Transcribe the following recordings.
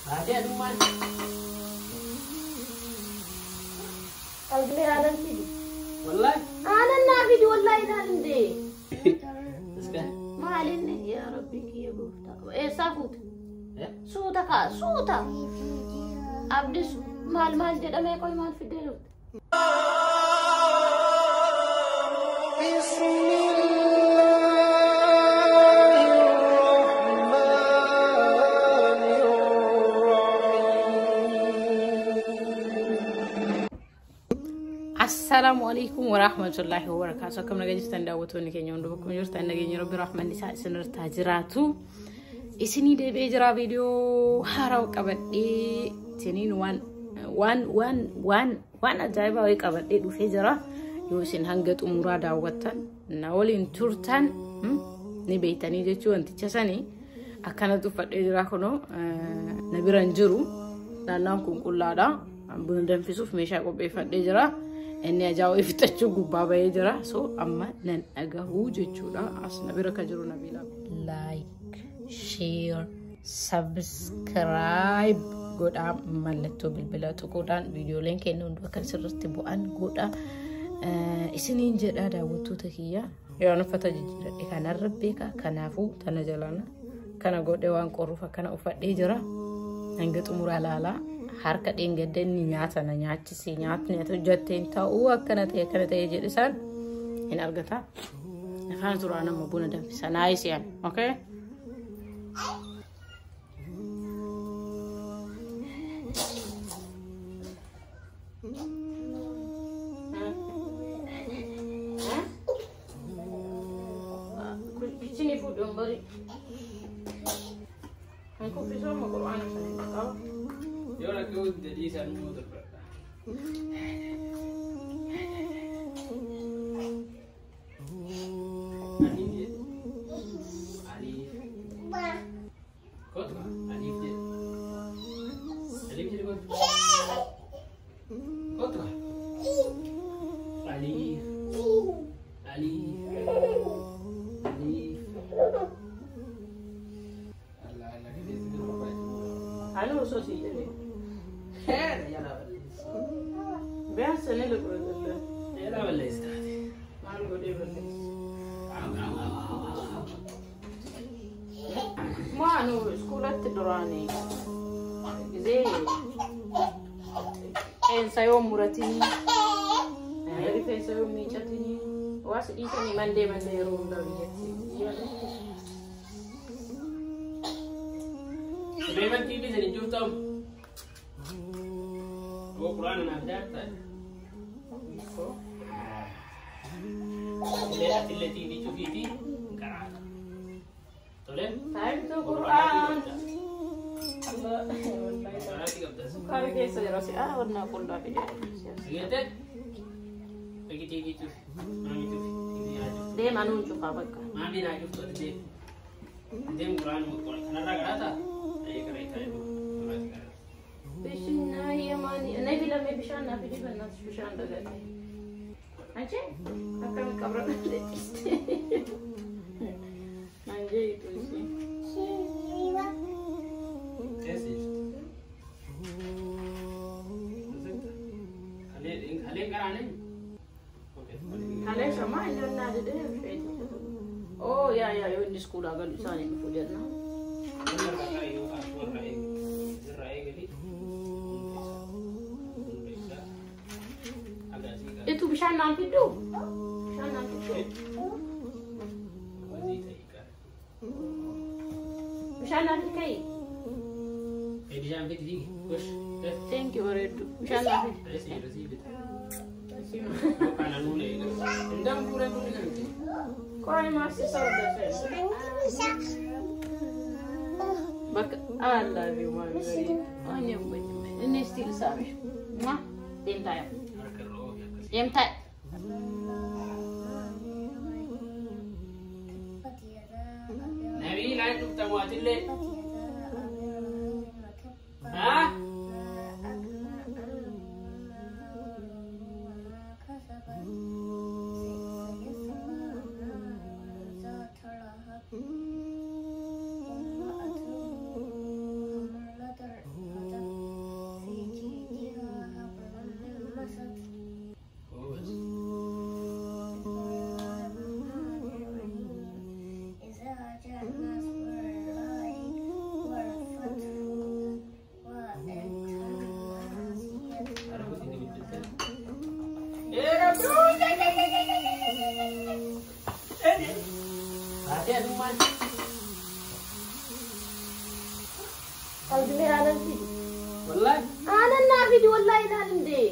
Ada rumah. قلبي هذا الفيديو والله. أنا النافذ والله إذا عندي. اسكت. ما علينا يا ربي كي يقول إيه صافوت. إيه؟ صوتك صوتا. أبدي مال جد أما يكوي مال في الدلوت. السلام عليكم ورحمة الله وبركاته. كم نجلس تنداوتوني كنيون دوبكم جرت نجيني ربي رحمن نساء سنر تاجراتو. إسني ده بيجرا فيديو هراو كبدي تنين وان أجايبه ويك كبدي دو فيجرا يوسين هنجت أمورا داوتان ناولين تورتان نبيتاني جتشو أنت تشساني أكانت تفرد إجراكنو نبيرانجرو لأنهم كل هذا بندم في سوف مشاء وبيفرد إجرا إني أجاوب في تجوب بابا يجرا سو أما لن أجاوب جتشولا أصلا بركجرو نبيلا لايك شير سبسكرايب قودا مالتو بالبلاتو قودان فيديو لينك إنه بكر سرت بوان قودا إسنين جدا داوتو تكيا يعني فتاة كان الربيكا كنافو تنجلانا كان قودا وان قروفا كان أفاد يجرا نجت أمور لالا حركة إنجدن نياتا نياتي سينيات نياتو جتين تاو كانت يجي لسان إن أرجعتها نحن ترانا مبونا دم في سنايس يعني أوكي كيتشيني فود يومبري هنكون في سوق مقرآن عشان يولا كود دجيس الموت البرد. Halo sosi jadi. Biasa ni lu berada. يلا ولا يستاهل. Malu gede berada. Ma anu sekolah tidurani. Gize. Ensayo muratini. Dari ensayo micatini. Was di sini mande ronda bijati. Memang TV jadi jutam. Oh Quran ada tak? Lihat TV cuci TV, enggak. Tolong. Time tu Quran. Kalau kita jelas warna kulla video. Lihat. Pergi TV tu. Mami tu. Dia manu cuka baka. Mami nak tu dia. Dia Quran mau kenapa kata? Ayah kena itu. بيشنا هي ماني نبي لما بيشنا في جبل الناس بيشنا دقائق أنشي أكمل كبرنا نجي توسي هلين كراني هلين شو ما عندنا نادي ده أوه يا يوني سكول أقول لساني بفوجنا itu bisa nanti tu, bisa nanti kai. Thank you very much. Bisa nanti. Kau ini masih saudara saya. Bak Allah biar Hanya ini stil sahaja. Mah, tinta ya. Yemtai. Nabi lain tu tamu atilé. Hah? قلبي على الفيديو والله أنا النافذ والله نعلم دي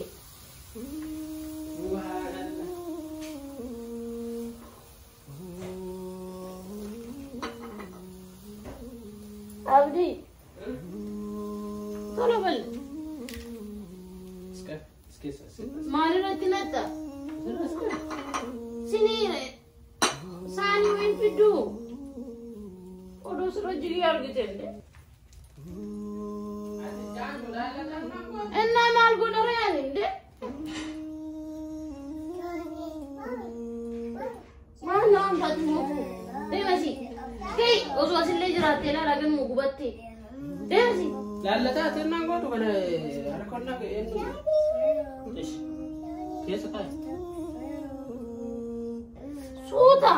عبدي طلب ما نرتي نتا سنين ثاني وين فيدو ودوس رجلي أرجع إننا ما القول ريان ده ما نام بدمو ده ماشي كي وزواج اللي جراتي لا لكن مو قبتي ده ماشي لا لا تاتنا نقول ولا أركضنا إيش كيف كاي سودا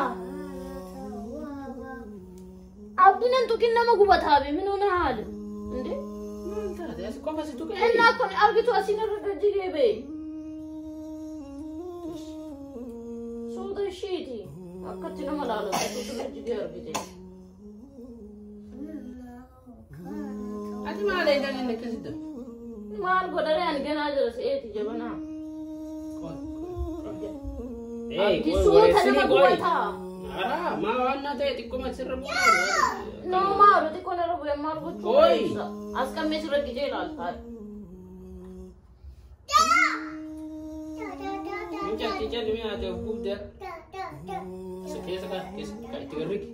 عبدنا أنتو كنا ما قبتها بمنو نهال إنده إننا كن أرجو أسينا رجعي بي سودا شيء أكتر ما لا لا سودا رجعي أرجعي أنت ما عليك إنك كذا ما أقول أنا جنازة سيئتي جبنا إيه سودا أنا ما قبتها ما أنا تيجي تسرب no maru ti kona rabu ya maru Oi. Askam me surat dijay lal thar Minta teacher ni ada buku dia sekarang itu gerik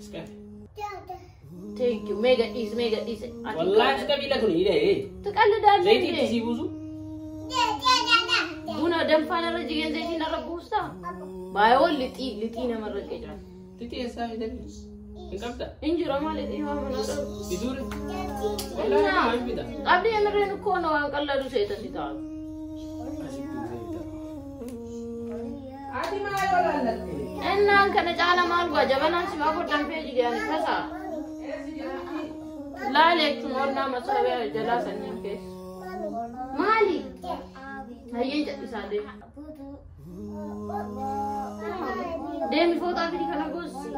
sekarang thank you mega is والله sekarang bila tu ni deh تقلد على زي تي سي بوزو بونا دم فانا رجيان زي تينا ربوستا بايول لتينا مرة كجا تيتي هسه ده انكمتا انجرا مالتي ما من بدور والله ما يبدا قبل يمرين كونا وان قلدو سيتا سيتا عادي ما ولا لا إننا كنا جانا مالوا جبنا سما قدام بيجي يعني كذا لا ليك تنورنا مسألة جلاسة نيمكس مالي هيا جت سادة دم فوتا في كنا غوسي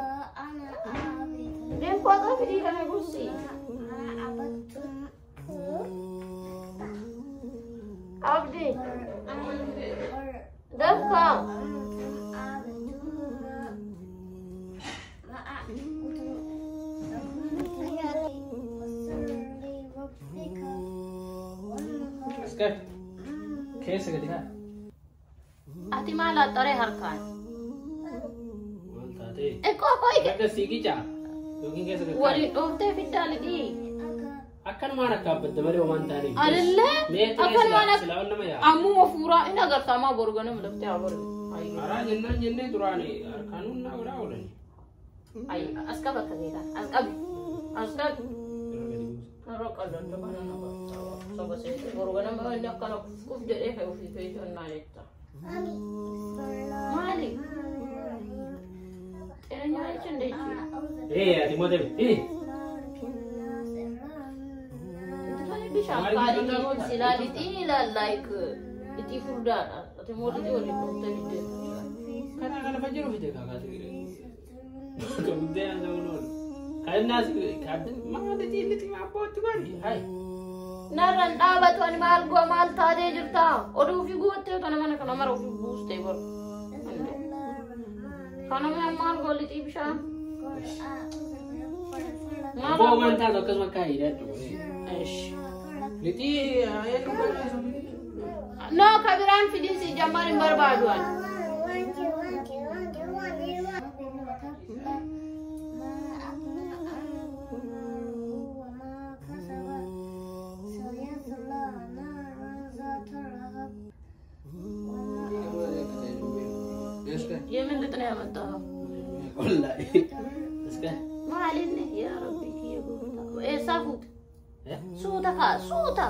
دم فوتا في كنا غوسي عبدي دفع اسكت كيس كده أتي ما لا ترى هركان مالتاتي إكو أكوي كده سيجي جا لكن كيس كده وري أوتة في الدالدي أكن ما نكابد دمري ومان تاني ألا أكن ما نك سلاونا ما يا أمو مفورا إن أقدر سما برغنا ملفتة أبر أرا جنة دراني أركانون ناورا ولني أي أسكاب كذا أسكاب نروك الله تبارك الله سبب سيد برغنا ما نكنا كوف جريه في فيجون نايتا مالي أنا عايش عندي إيه يا تيمو ده إيه Bishakari timur silali tila like iti furdana ati modi di oli pronta video karena fajar video kakak tuh kemudian ada ulun karena mana di apa tuh kali hai naran dapat tuan mal gua mal tade jirta odu fi gua te tuan mana kana maro fi booste bor kana mal gua liti bisha Bawa mantan atau kes makai dah tu. Eish. Liti ayah tu mana? No kabiran fidin si jamarin barbaduan. Ye min litne amata. Wallahi. Sekarang. ما علينا يا ربي يا بوتا إيه سافوت سوتا كا سوتا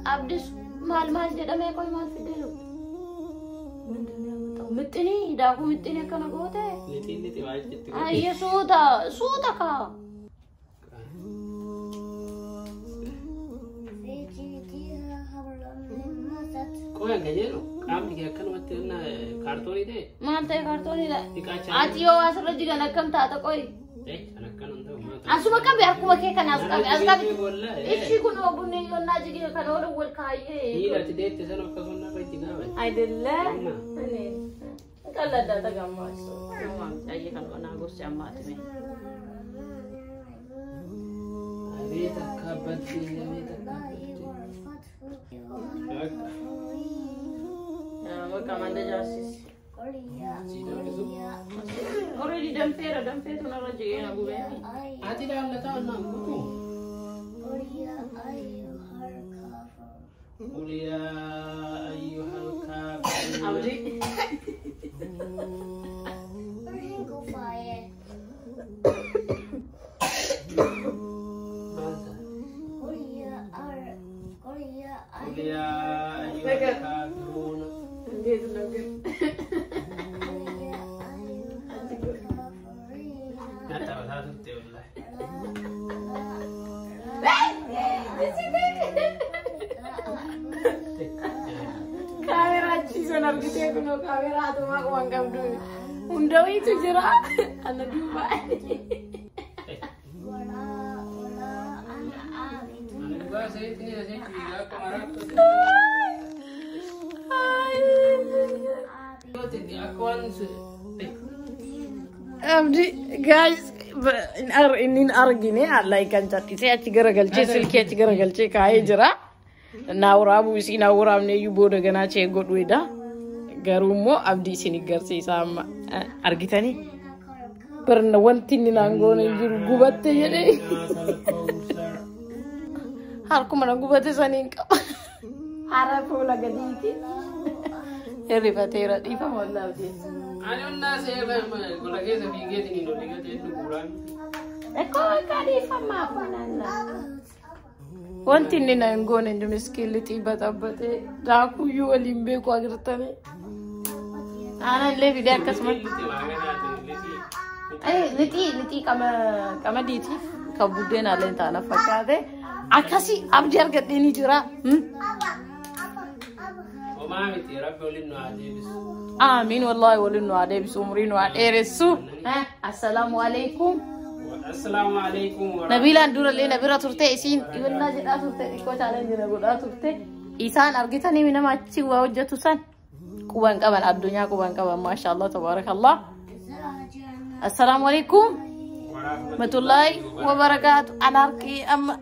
أبدس مال جدا ما يكوي مال في دلو متني داكو متني كنا قوته Liti وايد جت. أيه سوتا كا Kau yang kerja tu? Qaamni kee akkanumatti kaartoonii ta'e. Maal ta'e kaartoonii dha? Ati yoo asirra jigan akkam taata qoy? Asuma qabe akkuma kee kan as qabe. Ishi kun bunni yonnaa jigee kan oolu wal kaayee. Dhiirati deette sana akkasuma irra itti gaafa. Ayidillee. Qalladda tagammasu. Waan ayye kan wana gosti ammaatime. Abeta kabatti abeta kabatti. Maka manda jasis. Already done fair to not again. I did not let out now. Ulia, you have Kamera cisan argite kuno kamera tu mak uang kamdu. Undau itu jerak anak dua. Abdi guys in argine Allah ikan cati saya cigara galce silke cigara galce kai jera naura bu isi naura ne yubo daga na ce godweda garumo abdi sini garsi sama argitani perna wantin ni nangone jiru gubatte yede har kuma na gubatte sanin ka ara fola gaditi eri fatera difa walla abdi Anonna se con la chiesa fighetti ni non legate il curan. Ecco cadi famma banana. Wanti ni na ngone ndu miskiliti batabate da ku yu alimbe ko agirtane. Ana le video kasma. Liti kama diti kabudena lenta na fakade. Akasi abjar gadini jira. Omamiti rabbi olinu adebis. Amin wallahi walinu adebis umrinu aderesu. Assalamu alaikum. Assalamu alaikum. Nabila ndura le nabira turte isin ibna jida turte iko challenge na goda turte isan argitani mina machi wa hojjatu san kuban qaban addunya kuban qaban mashallah tabarakallah. Assalamu alaikum wa rahmatullahi wa barakatuh. Anarki amma